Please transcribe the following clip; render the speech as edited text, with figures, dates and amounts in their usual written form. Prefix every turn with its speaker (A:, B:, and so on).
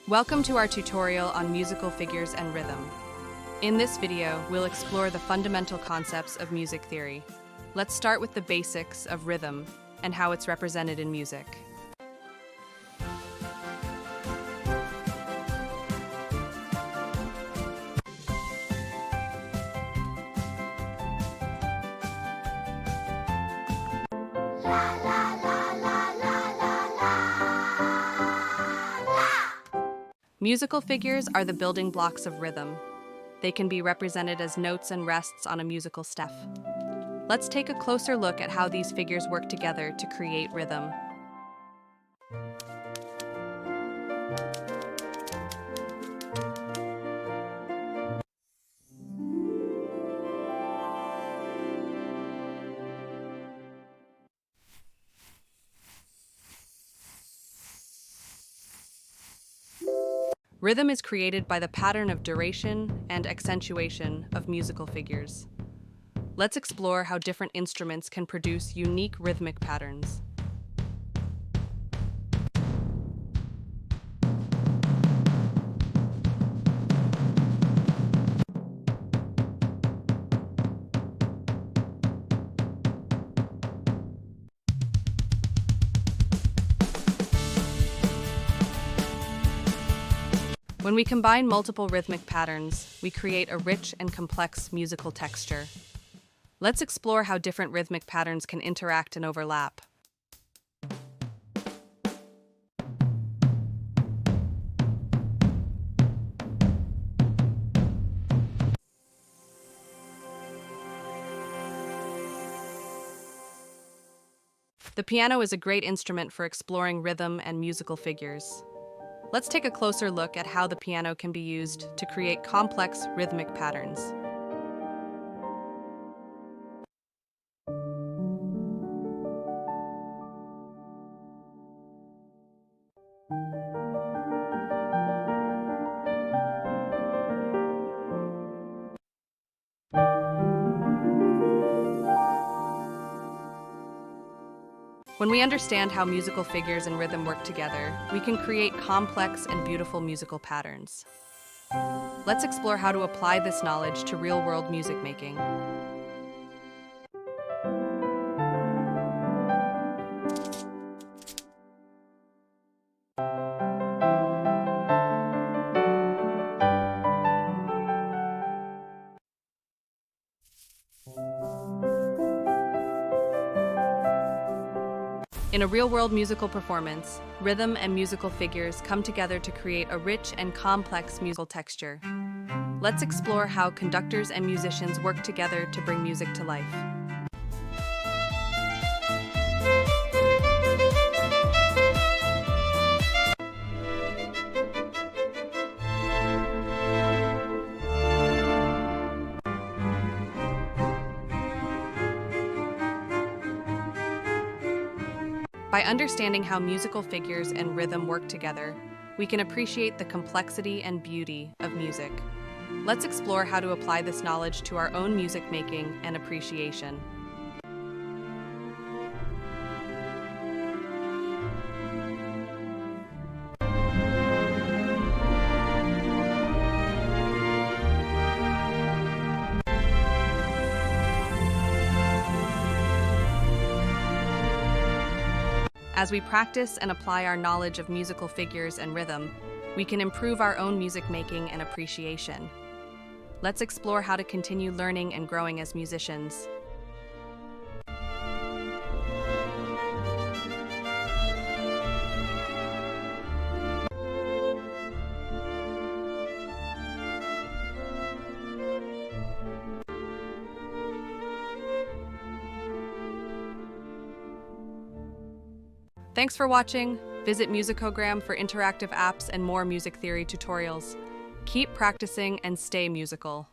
A: Welcome to our tutorial on musical figures and rhythm. In this video, we'll explore the fundamental concepts of music theory. Let's start with the basics of rhythm and how it's represented in music. Musical figures are the building blocks of rhythm. They can be represented as notes and rests on a musical step. Let's take a closer look at how these figures work together to create rhythm. Rhythm is created by the pattern of duration and accentuation of musical figures. Let's explore how different instruments can produce unique rhythmic patterns. When we combine multiple rhythmic patterns, we create a rich and complex musical texture. Let's explore how different rhythmic patterns can interact and overlap. The piano is a great instrument for exploring rhythm and musical figures. Let's take a closer look at how the piano can be used to create complex rhythmic patterns. When we understand how musical figures and rhythm work together, we can create complex and beautiful musical patterns. Let's explore how to apply this knowledge to real-world music making. In a real-world musical performance, rhythm and musical figures come together to create a rich and complex musical texture. Let's explore how conductors and musicians work together to bring music to life. By understanding how musical figures and rhythm work together, we can appreciate the complexity and beauty of music. Let's explore how to apply this knowledge to our own music making and appreciation. As we practice and apply our knowledge of musical figures and rhythm, we can improve our own music making and appreciation. Let's explore how to continue learning and growing as musicians. Thanks for watching. Visit Musicogram for interactive apps and more music theory tutorials. Keep practicing and stay musical.